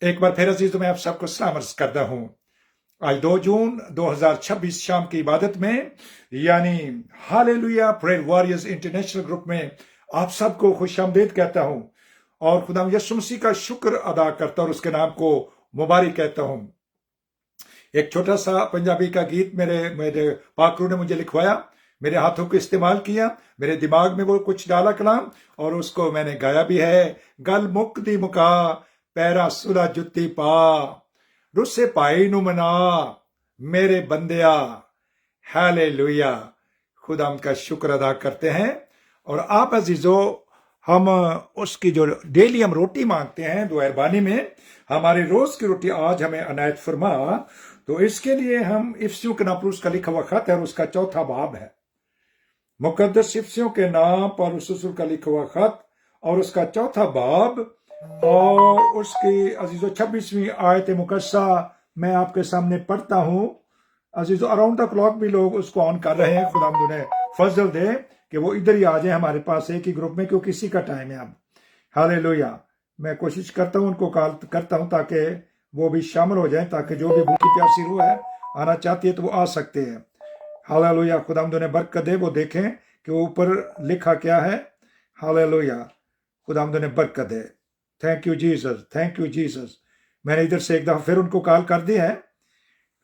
एक बार फिर अजीज मैं आप सबको सलाम अर्ज करता हूँ। आज 2 जून 2026 शाम की इबादत में यानी hallelujah prayer warriors international group में आप सबको खुशामदीद कहता हूँ और खुदा यीशु मसीह का शुक्र अदा करता हूँ और उसके नाम को मुबारक कहता हूँ। एक छोटा सा पंजाबी का गीत मेरे पाकरू ने मुझे लिखवाया, मेरे हाथों को इस्तेमाल किया, मेरे दिमाग में वो कुछ डाला कलाम और उसको मैंने गाया भी है। गल मुक दी मुका पैरा सुला जुत्ती पा रुस्से पाई नु मना मेरे बंदिया। हालेलुया, खुदा का शुक्र अदा करते हैं। और आप अजीजो, हम उसकी जो डेली हम रोटी मांगते हैं दुआरबानी में, हमारी रोज की रोटी आज हमें अनायत फरमा, तो इसके लिए हम इफ्सियों के नाम का लिखा हुआ खत है और उसका 4था बाब है। मुकद्दस इफ्सियों के नाम पर रसूल का लिखा हुआ खत और उसका 4था बाब और उसकी अजीजो 26वीं आयत मुकद्दसा मैं आपके सामने पढ़ता हूँ। अजीजो अराउंड द क्लॉक भी लोग उसको ऑन कर रहे हैं। खुदा उन्हें फजल दे कि वो इधर ही आ जाए हमारे पास एक ही ग्रुप में, क्योंकि इसी का टाइम है अब। हालेलुया, मैं कोशिश करता हूँ उनको कॉल करता हूँ ताकि वो भी शामिल हो जाए, ताकि जो भी भूखी प्यासी रूह है आना चाहती है तो वो आ सकते हैं। हालेलुया, खुदा उन्हें बरकत दे। वो देखें कि वो ऊपर लिखा क्या है। हालेलुया, खुदा उन्हें बरकत दे। Thank you Jesus, thank you Jesus. मैंने इधर से एक दफा फिर उनको कॉल कर दी है,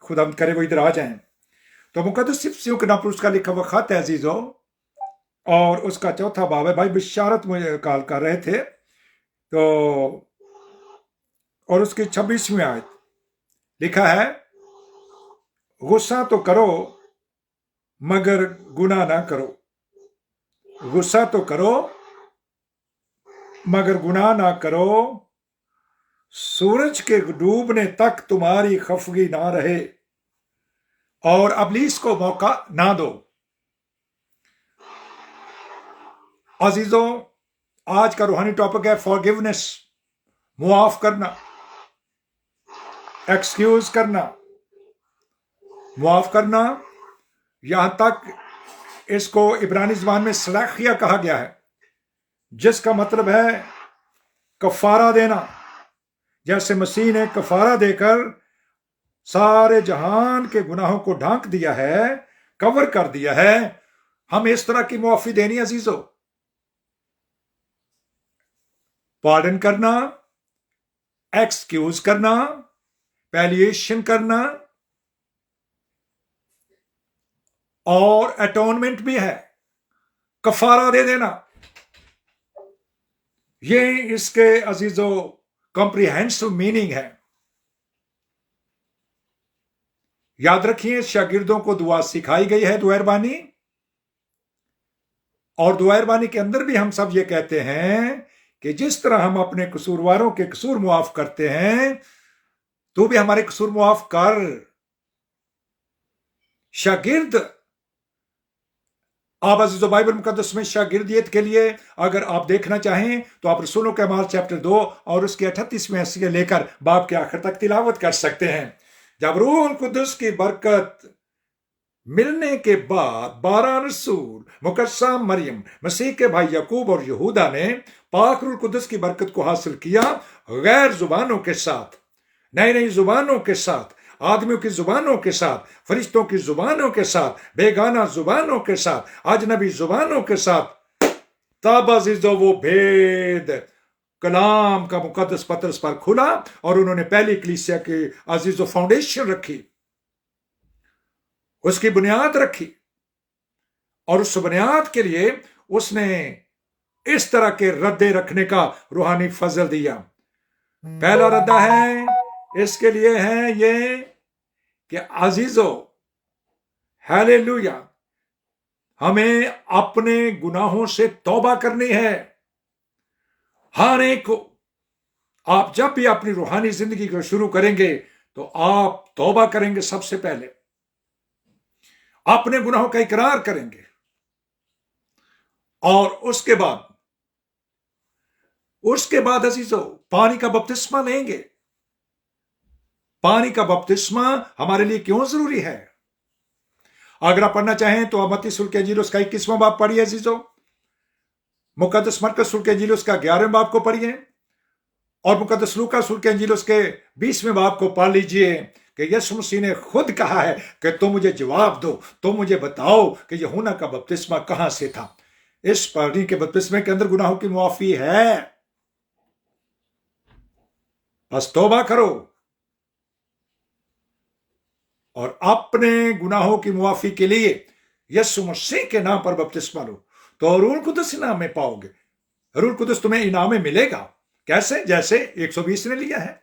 खुदा करे वो इधर आ जाएं। तो मुकद्दस इफ्सियों के नाम पर उसका लिखा हुआ खत है अजीजो और उसका 4था बाब है। भाई बिशारत मुझे कॉल कर रहे थे तो, और उसकी 26वीं आयत लिखा है, गुस्सा तो करो मगर गुनाह ना करो, गुस्सा तो करो मगर गुनाह ना करो, सूरज के डूबने तक तुम्हारी खफगी ना रहे और अबलीस को मौका ना दो। अजीजों, आज का रूहानी टॉपिक है फॉरगिवनेस, मुआफ करना, एक्सक्यूज करना, मुआफ करना। यहां तक इसको इब्रानी ज़बान में सलाखिया कहा गया है, जिसका मतलब है कफारा देना। जैसे मसीह ने कफारा देकर सारे जहान के गुनाहों को ढांक दिया है, कवर कर दिया है, हमें इस तरह की मुआफी देनी अजीजों। पार्डन करना, एक्सक्यूज करना, पैलिएशन करना और अटोनमेंट भी है, कफारा दे देना। ये इसके अजीजों कॉम्प्रिहेंसिव मीनिंग है। याद रखिए, शागिर्दों को दुआ सिखाई गई है दुआरबानी, और दुआरबानी के अंदर भी हम सब ये कहते हैं कि जिस तरह हम अपने कसूरवारों के कसूर मुआफ करते हैं, तू भी हमारे कसूर मुआफ कर। शागिर्द, आप अजीजों बाइबल मुकद्दस में शागिर्दियत के लिए अगर आप देखना चाहें तो आप रसूलों के अमाल चैप्टर 2 और उसके 38वें से लेकर बाब के आखिर तक तिलावत कर सकते हैं। जब रूह कुदस की बरकत मिलने के बाद 12 रसूल मुकद्दसा मरियम, मसीह के भाई यकूब और यहूदा ने पाक रूह कुदस की बरकत को हासिल किया, गैर जुबानों के साथ, नई नई जुबानों के साथ, आदमियों की जुबानों के साथ, फरिश्तों की जुबानों के साथ, बेगाना जुबानों के साथ, अजनबी जुबानों के साथ। तब अजीजों वो भेद कलाम का मुकद्दस पत्रस पर खुला और उन्होंने पहली कलीसिया की अजीजों फाउंडेशन रखी, उसकी बुनियाद रखी, और उस बुनियाद के लिए उसने इस तरह के रद्दे रखने का रूहानी फजल दिया। पहला रद्दा है इसके लिए है ये कि अजीजों, हालेलुया, हमें अपने गुनाहों से तौबा करनी है। हर एक को, आप जब भी अपनी रूहानी जिंदगी को शुरू करेंगे तो आप तौबा करेंगे, सबसे पहले अपने गुनाहों का इकरार करेंगे और उसके बाद अजीजों पानी का बपतिस्मा लेंगे। पानी का बपतिस्मा हमारे लिए क्यों जरूरी है? अगर आप पढ़ना चाहें तो आप मत्ती रसूल के इंजील उसका 21वां बाब पढ़िए अजीजों, मुकद्दस मरकस रसूल के इंजील उसका 11वें बाब को पढ़िए اور मुकद्दस लूका रसूल के इंजील उसके 20वें बाब को पढ़ लीजिए कि यीशु मसीह ने खुद कहा है कि तुम मुझे जवाब दो, तुम मुझे बताओ कि यूहन्ना का बपतिस्मा कहां से था। इस पानी के बपतिस्मे के अंदर गुनाहों की मुआफी है, बस तौबा करो और अपने गुनाहों की मुआफी के लिए यीशु मसीह के नाम पर बपतिस्मा लो, तो रूह कुदस इनाम में पाओगे। रूह कुदस तुम्हें इनाम में मिलेगा। कैसे? जैसे 120 ने लिया है।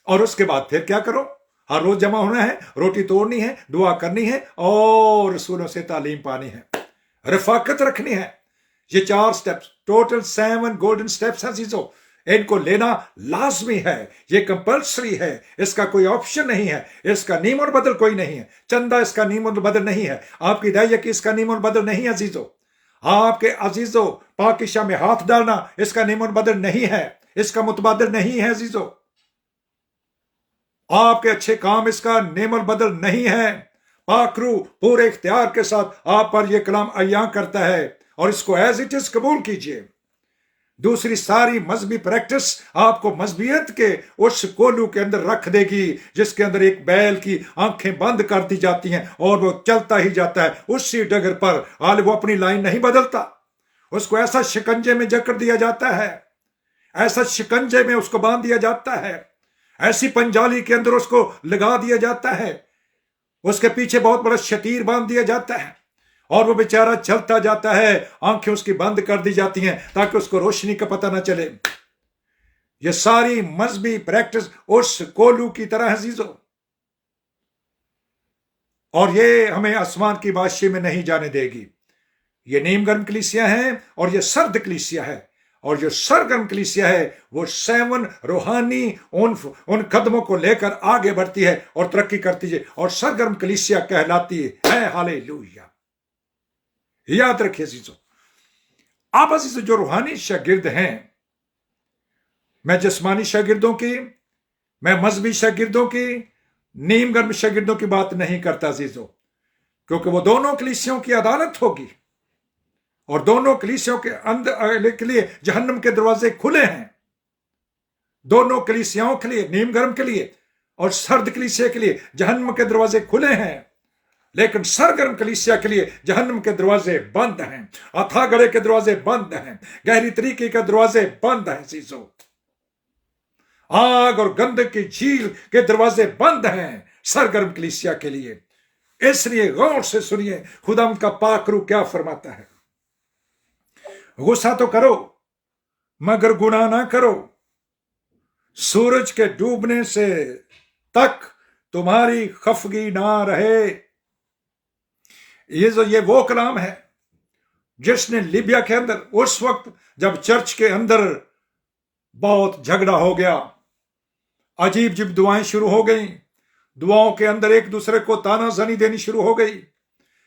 और उसके बाद फिर क्या करो? हर रोज जमा होना है, रोटी तोड़नी है, दुआ करनी है और रसूलों से तालीम पानी है, रफाकत रखनी है। ये 4 स्टेप्स, टोटल 7 गोल्डन स्टेप्स हैं चीजों, इनको लेना लाजमी है, ये कंपल्सरी है, इसका कोई ऑप्शन नहीं है, इसका नीम और बदल कोई नहीं है। चंदा इसका नीम और बदल नहीं है, आपकी दाइया की इसका नीम और बदल नहीं है अजीजों। आपके अजीजों पाकिशा में हाथ डालना इसका नीम और बदल नहीं है, इसका मुतबादल नहीं है अजीजों। आपके अच्छे काम इसका नेम और बदल नहीं है। पाकरू पूरे इख्तियार के साथ आप पर यह कलाम अय्यां करता है और इसको एज इट इज कबूल कीजिए। दूसरी सारी मजहबी प्रैक्टिस आपको मजहबियत के उस कोलू के अंदर रख देगी जिसके अंदर एक बैल की आंखें बंद कर दी जाती हैं और वो चलता ही जाता है उसी डगर पर, हाल वो अपनी लाइन नहीं बदलता। उसको ऐसा शिकंजे में जकड़ दिया जाता है, ऐसा शिकंजे में उसको बांध दिया जाता है, ऐसी पंजाली के अंदर उसको लगा दिया जाता है, उसके पीछे बहुत बड़ा शतीर बांध दिया जाता है और वो बेचारा चलता जाता है, आंखें उसकी बंद कर दी जाती हैं ताकि उसको रोशनी का पता ना चले। ये सारी मजहबी प्रैक्टिस उस कोलू की तरह है अजीजों, और ये हमें आसमान की बादशाही में नहीं जाने देगी। ये नीम गर्म कलीसिया है और ये सर्द कलीसिया है, और जो सरगर्म कलीसिया है वो 7 रूहानी उन कदमों को लेकर आगे बढ़ती है और तरक्की करती है और सरगर्म कलीसिया कहलाती है। हालेलुया। याद रखिए अजीजों, आप अजीजों जो रूहानी शागिर्द हैं, मैं जिस्मानी शागिर्दों की, मैं मजहबी शागिर्दों की, नीम गर्म शागिर्दों की बात नहीं करता अजीजों, क्योंकि वो दोनों कलीसियों की अदालत होगी और दोनों कलीसियों के अंदर के लिए जहन्नम के दरवाजे खुले हैं। दोनों कलीसियाओं के लिए, नीम गर्म के लिए और सर्द कलीसिया के लिए जहन्नम के दरवाजे खुले हैं, लेकिन सरगर्म कलीसिया के लिए जहन्नम के दरवाजे बंद हैं, अथाह गढ़े के दरवाजे बंद हैं, गहरी तरीके के दरवाजे बंद हैं चीजों, आग और गंधक की झील के दरवाजे बंद हैं सरगर्म कलीसिया के लिए। इसलिए गौर से सुनिए खुदा का पाकरू क्या फरमाता है। गुस्सा तो करो मगर गुनाह ना करो, सूरज के डूबने से तक तुम्हारी खफगी ना रहे। ये वो कलाम है जिसने लीबिया के अंदर उस वक्त जब चर्च के अंदर बहुत झगड़ा हो गया, अजीब अजीब दुआएं शुरू हो गई, दुआओं के अंदर एक दूसरे को तानाजानी देनी शुरू हो गई।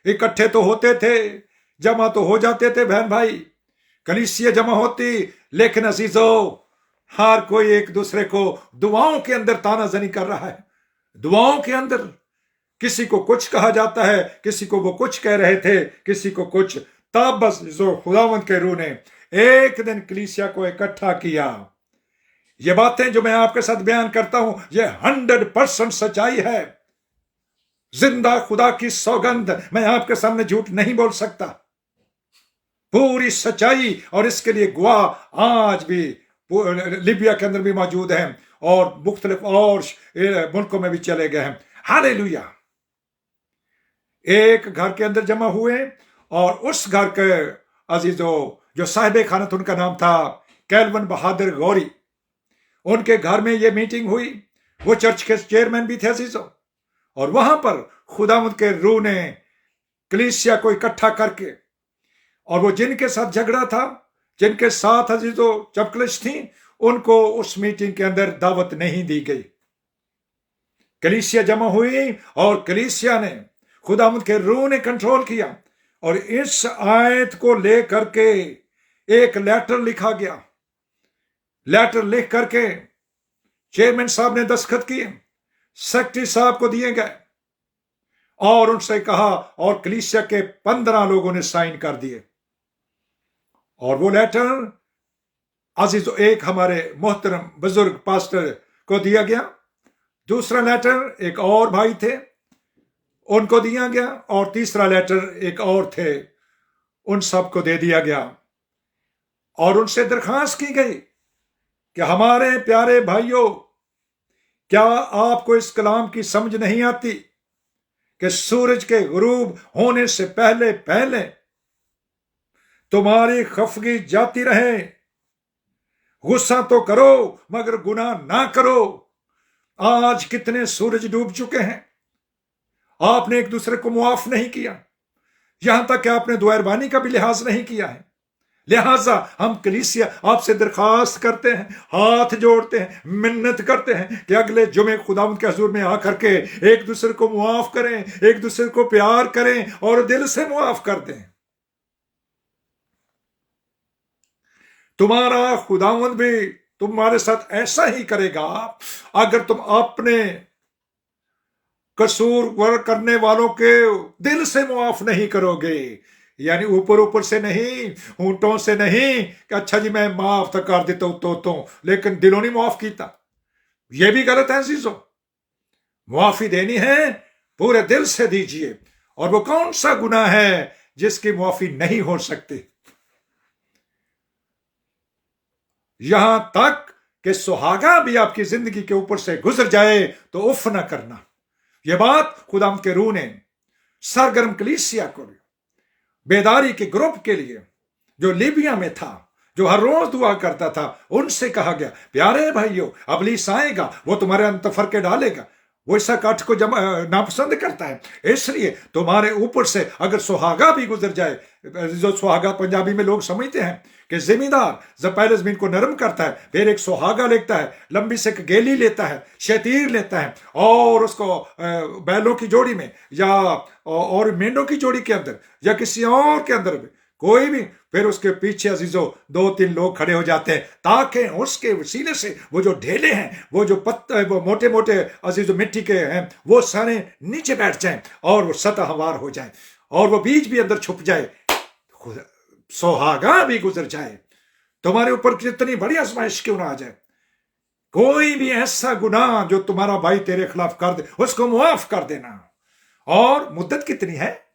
इकट्ठे तो होते थे, जमा तो हो जाते थे बहन भाई, कलीसिया जमा होती, लेकिन अजीजों हर कोई एक दूसरे को दुआओं के अंदर तानाजानी कर रहा है। दुआओं के अंदर किसी को कुछ कहा जाता है, किसी को वो कुछ कह रहे थे, किसी को कुछ। तब बस जो खुदावंद के रूह ने एक दिन कलीसिया को इकट्ठा किया। ये बातें जो मैं आपके साथ बयान करता हूं ये 100% सच्चाई है। जिंदा खुदा की सौगंध, मैं आपके सामने झूठ नहीं बोल सकता, पूरी सच्चाई। और इसके लिए गवाह आज भी लीबिया के अंदर भी मौजूद हैं और मुख्तलिफ और मुल्कों में भी चले गए हैं। हालेलुया। एक घर के अंदर जमा हुए और उस घर के अजीजों जो साहिब खानत, उनका नाम था कैल्विन बहादुर गौरी, उनके घर में ये मीटिंग हुई। वो चर्च के चेयरमैन भी थे अजीजों, और वहां पर खुदावंद के रूह ने कलीसिया को इकट्ठा करके, और वो जिनके साथ झगड़ा था, जिनके साथ अजीजों चपकलिश थी, उनको उस मीटिंग के अंदर दावत नहीं दी गई। कलीसिया जमा हुई और कलीसिया ने, खुदावंद के रूह ने कंट्रोल किया और इस आयत को लेकर के एक लेटर लिखा गया। लेटर लिख करके चेयरमैन साहब ने दस्तखत किए, सेक्रेटरी साहब को दिए गए और उनसे कहा, और कलीसिया के 15 लोगों ने साइन कर दिए। और वो लेटर अजीज एक हमारे मोहतरम बुजुर्ग पास्टर को दिया गया, दूसरा लेटर एक और भाई थे उनको दिया गया, और तीसरा लेटर एक और थे उन सबको दे दिया गया। और उनसे दरखास्त की गई कि हमारे प्यारे भाइयों, क्या आपको इस कलाम की समझ नहीं आती कि सूरज के गुरूब होने से पहले पहले तुम्हारी खफगी जाती रहे। गुस्सा तो करो मगर गुनाह ना करो। आज कितने सूरज डूब चुके हैं, आपने एक दूसरे को मुआफ नहीं किया, यहां तक कि आपने दुआरबानी का भी लिहाज नहीं किया है। लिहाजा हम कलीसिया आपसे दरखास्त करते हैं, हाथ जोड़ते हैं, मिन्नत करते हैं कि अगले जुमे खुदावंद के हुजूर में आकर के एक दूसरे को मुआफ करें, एक दूसरे को प्यार करें और दिल से मुआफ कर दें। तुम्हारा खुदावंद भी तुम्हारे साथ ऐसा ही करेगा अगर तुम अपने कसूर करने वालों के दिल से मुआफ नहीं करोगे। यानी ऊपर ऊपर से नहीं, होंठों से नहीं कि अच्छा जी मैं माफ तो कर देता हूं तो लेकिन दिलों नहीं मुआफ कीता, यह भी गलत है अजीजों। मुआफी देनी है पूरे दिल से दीजिए। और वो कौन सा गुनाह है जिसकी मुआफी नहीं हो सकती? यहां तक कि सुहागा भी आपकी जिंदगी के ऊपर से गुजर जाए तो उफ ना करना। यह बात खुदा के रूह ने सरगर्म कलीसिया को, बेदारी के ग्रुप के लिए जो लीबिया में था, जो हर रोज दुआ करता था, उनसे कहा गया प्यारे भाइयों, इब्लीस आएगा, वो तुम्हारे अंदर फरके डालेगा, वो इस काठ को नापसंद करता है। इसलिए तुम्हारे ऊपर से अगर सुहागा भी गुजर जाए, जो सुहागा पंजाबी में लोग समझते हैं कि जिम्मेदार जब पहले जमीन को नरम करता है, फिर एक सुहागा लेता है, लंबी से एक गेली लेता है, शेतीर लेता है और उसको बैलों की जोड़ी में या और मेंढों की जोड़ी के अंदर या किसी और के अंदर भी कोई भी, फिर उसके पीछे अजीजों 2-3 लोग खड़े हो जाते हैं ताकि उसके वसीले से वो जो ढेले हैं, वो जो पत्ते, वो मोटे मोटे अजीजों मिट्टी के हैं, वो सारे नीचे बैठ जाएं और वो सतह हवार हो जाए और वो बीज भी अंदर छुप जाए, सुहागा भी गुजर जाए। तुम्हारे ऊपर कितनी बड़ी आजमाइश क्यों ना आ जाए, कोई भी ऐसा गुनाह जो तुम्हारा भाई तेरे खिलाफ कर दे, उसको मुआफ कर देना। और मुद्दत कितनी है?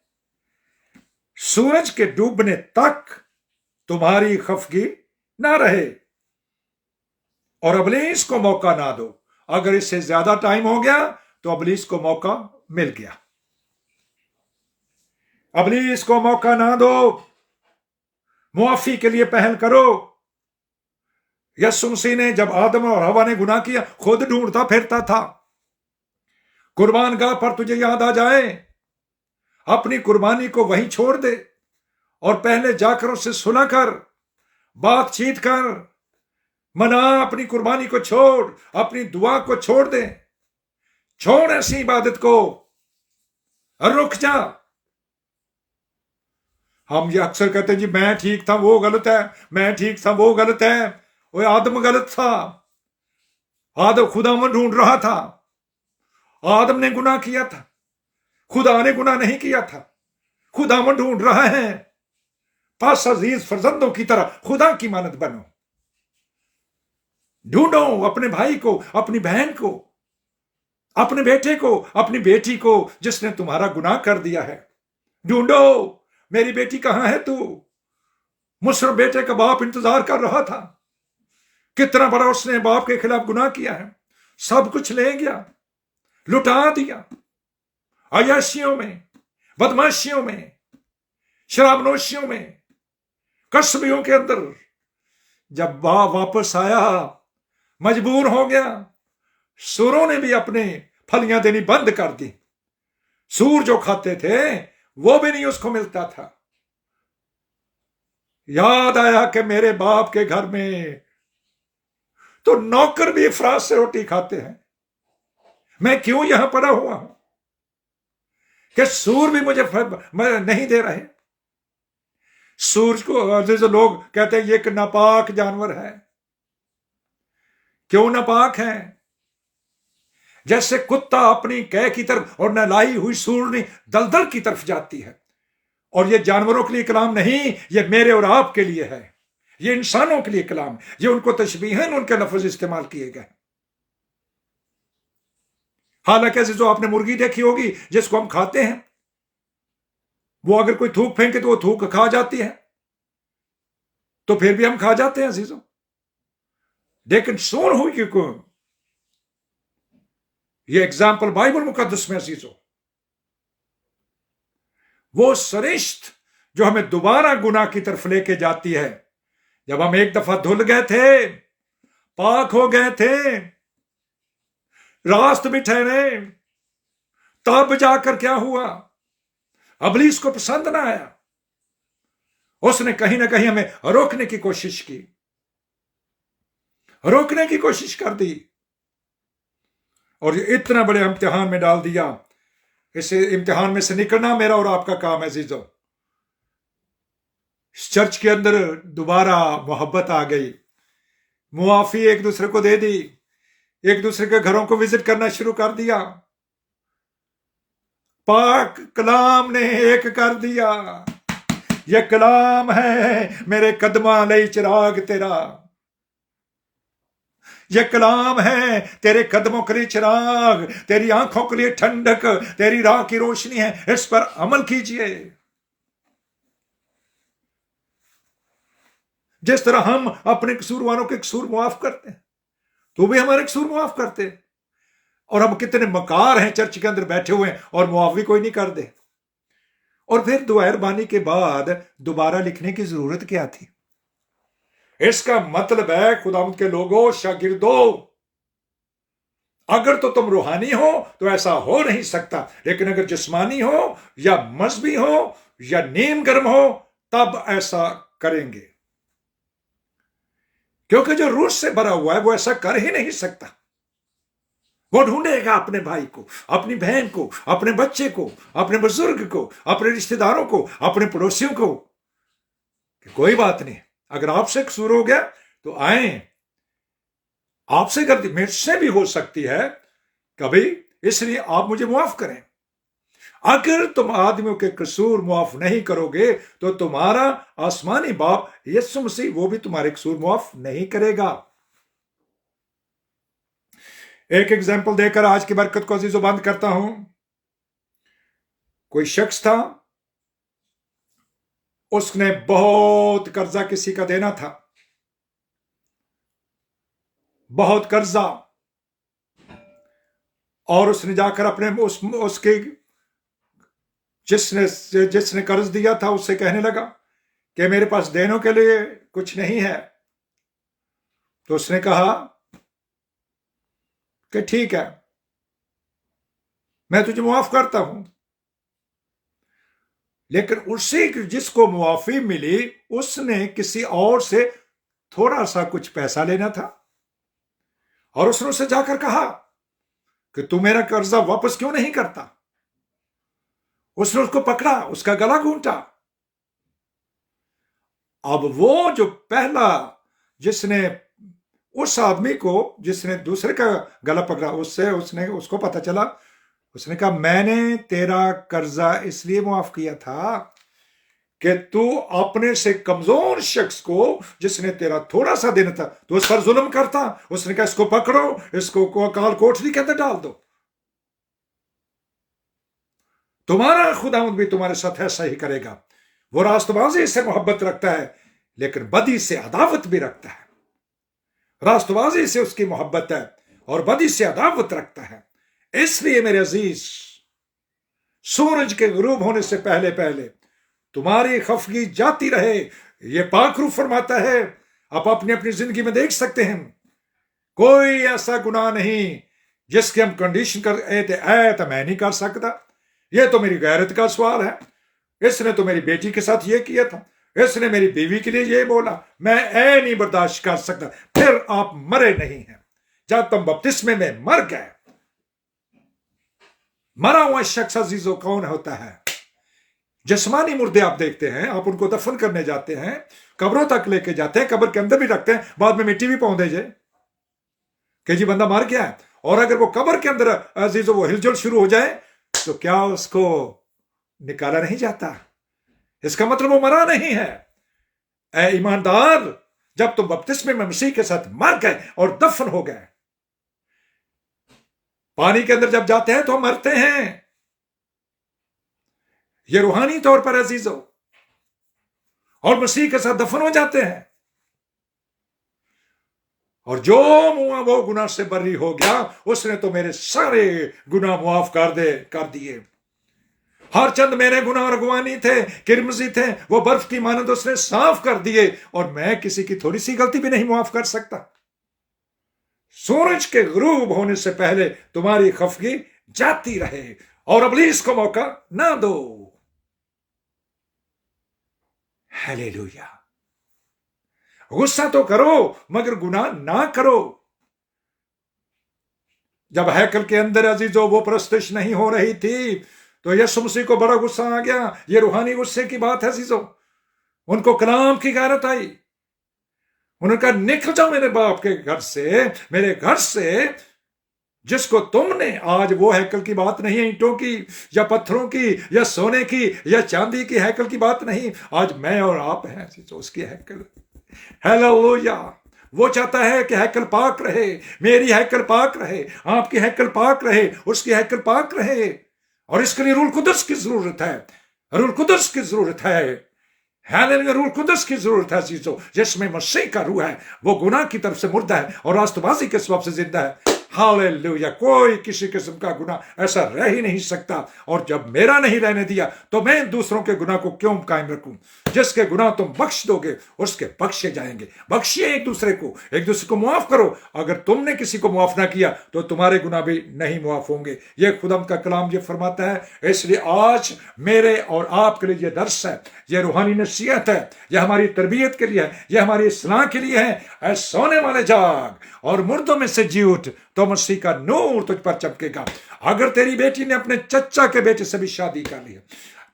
सूरज के डूबने तक तुम्हारी खफगी ना रहे और इब्लीस को मौका ना दो। अगर इससे ज्यादा टाइम हो गया तो इब्लीस को मौका मिल गया। इब्लीस को मौका ना दो, मुआफी के लिए पहल करो। यीशु मसीह ने जब आदम और हवा ने गुनाह किया, खुद ढूंढता फिरता था। कुर्बान गाह पर तुझे याद आ जाए, अपनी कुर्बानी को वहीं छोड़ दे और पहले जाकर उससे सुलह कर, बातचीत कर, मना, अपनी कुर्बानी को छोड़, अपनी दुआ को छोड़ दे, छोड़ ऐसी इबादत को, रुक जा। हम ये अक्सर कहते हैं जी मैं ठीक था वो गलत है, मैं ठीक था वो गलत है। वो आदम गलत था, आदम खुदावन ढूंढ रहा था, आदम ने गुनाह किया था, खुदा ने गुनाह नहीं किया था। खुदावन ढूंढ रहा है। पास अजीज फर्जंदों की तरह खुदा की मानद बनो, ढूंढो अपने भाई को, अपनी बहन को, अपने बेटे को, अपनी बेटी को जिसने तुम्हारा गुनाह कर दिया है। ढूंढो मेरी बेटी कहां है तू? मुसर बेटे का बाप इंतजार कर रहा था, कितना बड़ा उसने बाप के खिलाफ गुनाह किया है, सब कुछ ले गया, लुटा दिया, अयाशियों में, बदमाशियों में, शराबनोशियों में, कसबियों के अंदर। जब बाप वापस आया, मजबूर हो गया, सूरों ने भी अपने फलियां देनी बंद कर दी। सूर जो खाते थे वो भी नहीं उसको मिलता था। याद आया कि मेरे बाप के घर में तो नौकर भी अफराज से रोटी खाते हैं, मैं क्यों यहां पड़ा हुआ हूं कि सूर भी मुझे नहीं दे रहे। सूरज को जो लोग कहते हैं ये एक नापाक जानवर है। क्यों नापाक है? जैसे कुत्ता अपनी कैं की तरफ और नलाई हुई सूरनी दलदल की तरफ जाती है। और ये जानवरों के लिए कलाम नहीं, ये मेरे और आपके लिए है। یہ انسانوں کے لیے کلام ہے، یہ ان کو تشبیہاً ان کے لفظ استعمال کیے گئے۔ حالانکہ عزیزو آپ نے مرغی دیکھی ہوگی جس کو ہم کھاتے ہیں، وہ اگر کوئی تھوک پھینکے تو وہ تھوک کھا جاتی ہے، تو پھر بھی ہم کھا جاتے ہیں عزیزو۔ لیکن سون ہوئی کو یہ اگزامپل بائبل مقدس میں عزیزو، وہ سرشت جو ہمیں دوبارہ گناہ کی طرف لے کے جاتی ہے۔ جب ہم ایک دفعہ دھل گئے تھے، پاک ہو گئے تھے، راست بھی ٹھہرے، تب جا کر کیا ہوا؟ ابلیس کو پسند نہ آیا، اس نے کہیں نہ کہیں ہمیں روکنے کی کوشش کی، روکنے کی کوشش کر دی، اور یہ اتنا بڑے امتحان میں ڈال دیا۔ اس امتحان میں سے نکلنا میرا اور آپ کا کام ہے عزیزو۔ اس چرچ کے اندر دوبارہ محبت آ گئی، معافی ایک دوسرے کو دے دی، ایک دوسرے کے گھروں کو وزٹ کرنا شروع کر دیا، پاک کلام نے ایک کر دیا۔ یہ کلام ہے میرے قدماں لئی چراغ تیرا، یہ کلام ہے تیرے قدموں کے لیے چراغ، تیری آنکھوں کے لیے ٹھنڈک، تیری راہ کی روشنی ہے، اس پر عمل کیجئے۔ جس طرح ہم اپنے قصور والوں کے قصور معاف کرتے ہیں، تو بھی ہمارے قصور معاف کرتے ہیں۔ اور ہم کتنے مکار ہیں چرچ کے اندر بیٹھے ہوئے ہیں اور معافی کوئی نہیں کر دے۔ اور پھر دوہر بانی کے بعد دوبارہ لکھنے کی ضرورت کیا تھی؟ اس کا مطلب ہے خداوند کے لوگوں، شاگردوں، اگر تو تم روحانی ہو تو ایسا ہو نہیں سکتا، لیکن اگر جسمانی ہو یا مذہبی ہو یا نیم گرم ہو تب ایسا کریں گے، کیونکہ جو روح سے بھرا ہوا ہے وہ ایسا کر ہی نہیں سکتا۔ وہ ڈھونڈے گا اپنے بھائی کو، اپنی بہن کو، اپنے بچے کو، اپنے بزرگ کو، اپنے رشتہ داروں کو، اپنے پڑوسیوں کو، کہ کوئی بات نہیں، اگر آپ سے قصور ہو گیا تو آئیں، آپ سے غلطی میرے سے بھی ہو سکتی ہے کبھی، اس لیے آپ مجھے معاف کریں۔ اگر تم آدمیوں کے قصور معاف نہیں کرو گے تو تمہارا آسمانی باپ یسوع مسیح وہ بھی تمہارے قصور معاف نہیں کرے گا۔ ایک ایگزامپل دے کر آج کی برکت کو عزیزو بند کرتا ہوں۔ کوئی شخص تھا، اس نے بہت قرضہ کسی کا دینا تھا، بہت قرضہ، اور اس نے جا کر اپنے اس کے جس نے قرض دیا تھا اس سے کہنے لگا کہ میرے پاس دینوں کے لیے کچھ نہیں ہے۔ تو اس نے کہا کہ ٹھیک ہے، میں تجھے معاف کرتا ہوں۔ لیکن اسی جس کو معافی ملی اس نے کسی اور سے تھوڑا سا کچھ پیسہ لینا تھا، اور اس نے اسے جا کر کہا کہ تو میرا قرضہ واپس کیوں نہیں کرتا؟ اس نے اس کو پکڑا، اس کا گلا گھونٹا۔ اب وہ جو پہلا جس نے اس آدمی کو جس نے دوسرے کا گلا پکڑا، اس کو پتا چلا، اس نے کہا میں نے تیرا قرضہ اس لیے معاف کیا تھا کہ تو اپنے سے کمزور شخص کو جس نے تیرا تھوڑا سا دینا تھا تو اس پر ظلم کرتا۔ اس نے کہا اس کو پکڑو، اس کو کال کوٹری کے اندر ڈال دو۔ تمہارا خداوند بھی تمہارے ساتھ ایسا ہی کرے گا۔ وہ راست بازی سے محبت رکھتا ہے لیکن بدی سے عداوت بھی رکھتا ہے۔ راست بازی سے اس کی محبت ہے اور بدی سے عداوت رکھتا ہے۔ اس لیے میرے عزیز، سورج کے غروب ہونے سے پہلے پہلے تمہاری خفگی جاتی رہے، یہ پاک روح فرماتا ہے۔ آپ اپنی زندگی میں دیکھ سکتے ہیں کوئی ایسا گناہ نہیں جس کی ہم کنڈیشن کر تو میں نہیں کر سکتا، یہ تو میری غیرت کا سوال ہے، اس نے تو میری بیٹی کے ساتھ یہ کیا تھا، اس نے میری بیوی کے لیے یہ بولا، میں نہیں برداشت کر سکتا۔ پھر آپ مرے نہیں ہیں۔ جب تم بپتسمے میں مر گئے، مرا ہوا شخص عزیزو کون ہوتا ہے؟ جسمانی مردے آپ دیکھتے ہیں، آپ ان کو دفن کرنے جاتے ہیں، قبروں تک لے کے جاتے ہیں، قبر کے اندر بھی رکھتے ہیں، بعد میں مٹی بھی پاؤں دے جائے کہ جی بندہ مر گیا ہے۔ اور اگر وہ قبر کے اندر عزیزو وہ ہلچل شروع ہو جائے تو کیا اس کو نکالا نہیں جاتا؟ اس کا مطلب وہ مرا نہیں ہے۔ اے ایماندار، जब तुम बपतिस्मे में मसीह के साथ मर गए और दफन हो गए। पानी के अंदर जब जाते हैं तो हम मरते हैं, ये रूहानी तौर पर अजीजों, और मसीह के साथ दफन हो जाते हैं। और जो मुआ वो गुनाह से बरी हो गया, उसने तो मेरे सारे गुनाह मुआफ कर दिए। हर चंद मेरे गुनाह रगवानी थे, किरमजी थे, वो बर्फ की मानद उसने साफ कर दिए, और मैं किसी की थोड़ी सी गलती भी नहीं मुआफ कर सकता। सूरज के गुरूब होने से पहले तुम्हारी खफगी जाती रहे और इब्लीस को मौका ना दो। हालेलुया। गुस्सा तो करो मगर गुनाह ना करो। जब हैकल के अंदर अजीजों वो प्रस्तुत नहीं हो रही थी तो यीशु मसीह को बड़ा गुस्सा आ गया। ये रूहानी गुस्से की बात है अजीजों। उनको कलाम की गारत आई। उन्होंने कहा निकल जाओ मेरे बाप के घर से, मेरे घर से, जिसको तुमने, आज वो हैकल की बात नहीं है ईंटों की या पत्थरों की या सोने की या चांदी की हैकल की बात नहीं, आज मैं और आप हैं उसकी हैकल। हालेलुया। वो चाहता है कि हैकल पाक रहे, मेरी हैकल पाक रहे, आपकी हैकल पाक रहे, उसकी हैकल पाक रहे। और इसके लिए रूह कुदस की जरूरत है, रूह कुदस की जरूरत है। हालेलुया। रूह कुदस की जरूरत है चीजों, जिसमें मसीह का रूह है, वो गुनाह की तरफ से मुर्दा है और रास्तबाजी के सबब से जिंदा है। हालेलुया। कोई किसी किस्म का गुनाह ऐसा रह ही नहीं सकता। और जब मेरा नहीं रहने दिया तो मैं दूसरों के गुनाह को क्यों कायम रखूं? जिसके गुनाह तुम बख्श दोगे उसके बख्शे जाएंगे। बख्शिए एक दूसरे को मुआफ करो। अगर तुमने किसी को मुआफ ना किया तो तुम्हारे गुनाह भी नहीं मुआफ होंगे। ये खुदाम का कलाम ये फरमाता है। इसलिए आज मेरे और आपके लिए ये दर्स है, ये रूहानी नसीहत है, ये हमारी तरबियत के लिए है, ये हमारी इस्लाह के लिए है। ऐ सोने वाले जाग और मुर्दों में से जी उठ, तो मसीह का नूर तुझ पर चमकेगा। अगर तेरी बेटी ने अपने चचा के बेटे से भी शादी कर ली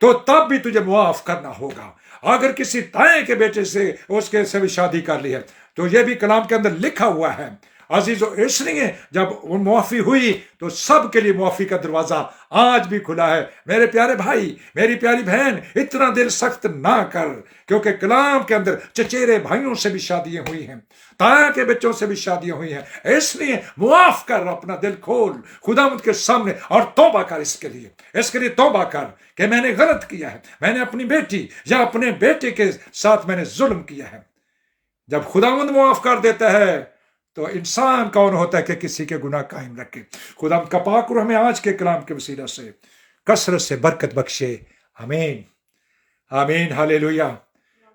तो तब भी तुझे मुआफ करना होगा। अगर किसी ताए के बेटे से उसके से भी शादी कर ली है तो यह भी कलाम के अंदर लिखा हुआ है अजीजों। इसलिए जब मुआफी हुई तो सबके लिए मुआफी का दरवाजा आज भी खुला है। मेरे प्यारे भाई, मेरी प्यारी बहन, इतना दिल सख्त ना कर, क्योंकि कलाम के अंदर चचेरे भाइयों से भी शादियां हुई हैं, ताया के बच्चों से भी शादियां हुई हैं। इसलिए मुआफ कर, अपना दिल खोल खुदावंद के सामने और तौबा कर। इसके लिए तौबा कर कि मैंने गलत किया है, मैंने अपनी बेटी या अपने बेटे के साथ मैंने जुल्म किया है। जब खुदावंद मुआफ कर देता है तो इंसान कौन होता है कि किसी के गुनाह कायम रखे। खुदावंद का पाक रूह हमें आज के कलाम के वसीला से कसरत से बरकत बख्शे। आमीन, आमीन, हालेलुया।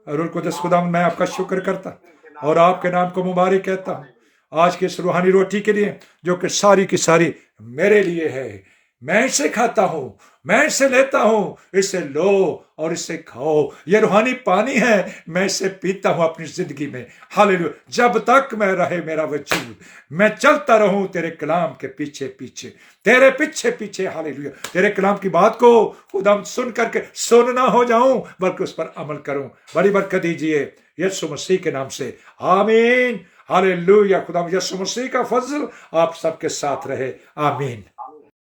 रूह कुदस खुदावंद, मैं आपका शुक्र करता और आपके नाम को मुबारक कहता हूं आज की इस रूहानी रोटी के लिए, जो कि सारी की सारी मेरे लिए है। मैं इसे खाता हूं, मैं इसे लेता हूं, इसे लो और इसे खाओ। ये रूहानी पानी है, मैं इसे पीता हूं अपनी जिंदगी में। हालेलुया। जब तक मैं रहे मेरा वजूद, मैं चलता रहूं तेरे कलाम के पीछे पीछे, तेरे पीछे पीछे। हालेलुया। तेरे कलाम की बात को खुदा सुन करके सुन ना हो जाऊं, बल्कि उस पर अमल करूं। बड़ी बरकत दीजिए यीशु मसीह के नाम से, आमीन, हालेलुया। खुदा यीशु मसीह का फजल आप सबके साथ रहे, आमीन।